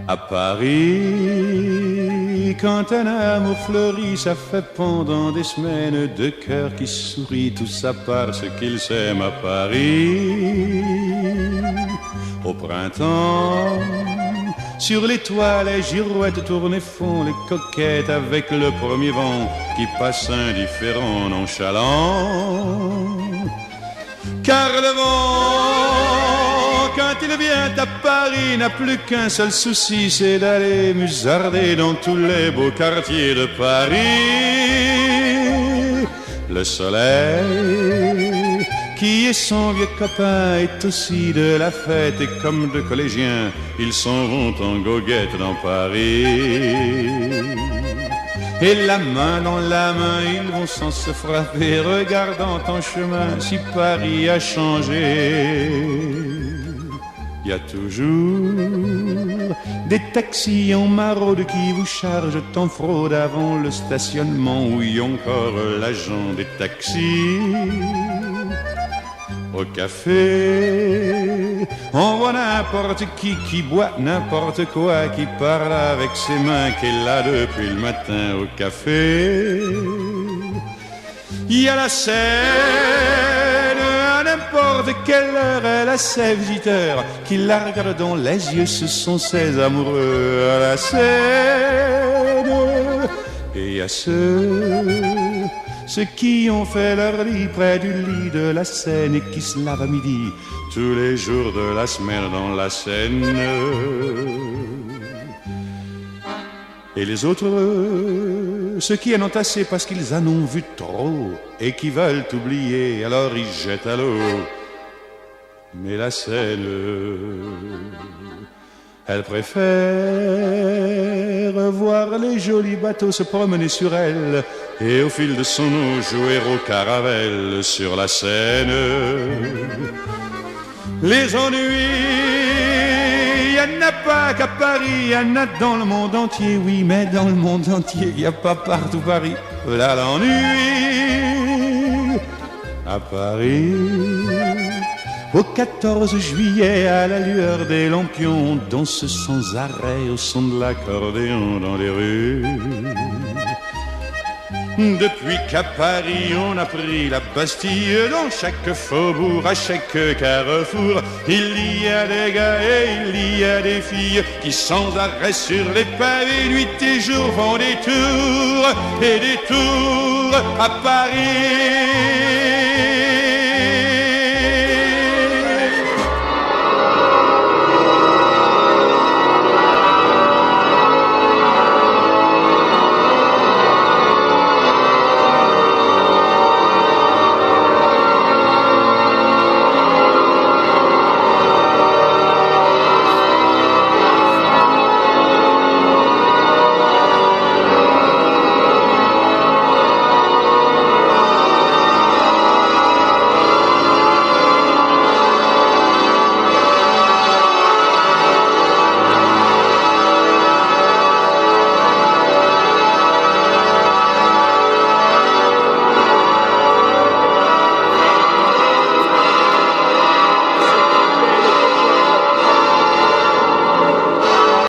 À Paris, quand un amour fleurit, ça fait pendant des semaines deux cœurs qui sourient, tout ça parce qu'ils s'aiment à Paris. Au printemps, sur les toits, les girouettes tournent et font les coquettes avec le premier vent qui passe indifférent, nonchalant. Car le vent, quand il vient à Paris, n'a plus qu'un seul souci, c'est d'aller musarder dans tous les beaux quartiers de Paris. Le soleil, qui est son vieux copain, est aussi de la fête, et comme deux collégiens, ils s'en vont en goguette dans Paris. Et la main dans la main, ils vont sans se frapper, regardant en chemin si Paris a changé. Il y a toujours des taxis en maraude qui vous chargent en fraude avant le stationnement, oui encore l'agent des taxis. Au café, on voit n'importe qui boit n'importe quoi, qui parle avec ses mains, qui est là depuis le matin au café. Il y a la scène, à n'importe quelle heure, elle a ses visiteurs qui la regardent dans les yeux, ce sont ses amoureux à la scène. Et il y a ceux qui ont fait leur lit près du lit de la Seine et qui se lavent à midi tous les jours de la semaine dans la Seine. Et les autres, ceux qui en ont assez parce qu'ils en ont vu trop et qui veulent oublier, alors ils jettent à l'eau. Mais la Seine, elle préfère voir les jolis bateaux se promener sur elle et au fil de son eau jouer au caravelle sur la Seine. Les ennuis, y en a pas qu'à Paris, y en a dans le monde entier, oui, mais dans le monde entier, y a pas partout Paris. Là l'ennui à Paris. Au 14 juillet, à la lueur des lampions, on danse sans arrêt au son de l'accordéon dans les rues. Depuis qu'à Paris on a pris la Bastille, dans chaque faubourg, à chaque carrefour, il y a des gars et il y a des filles qui sans arrêt sur les pavés, nuit et jour, font des tours et des tours à Paris.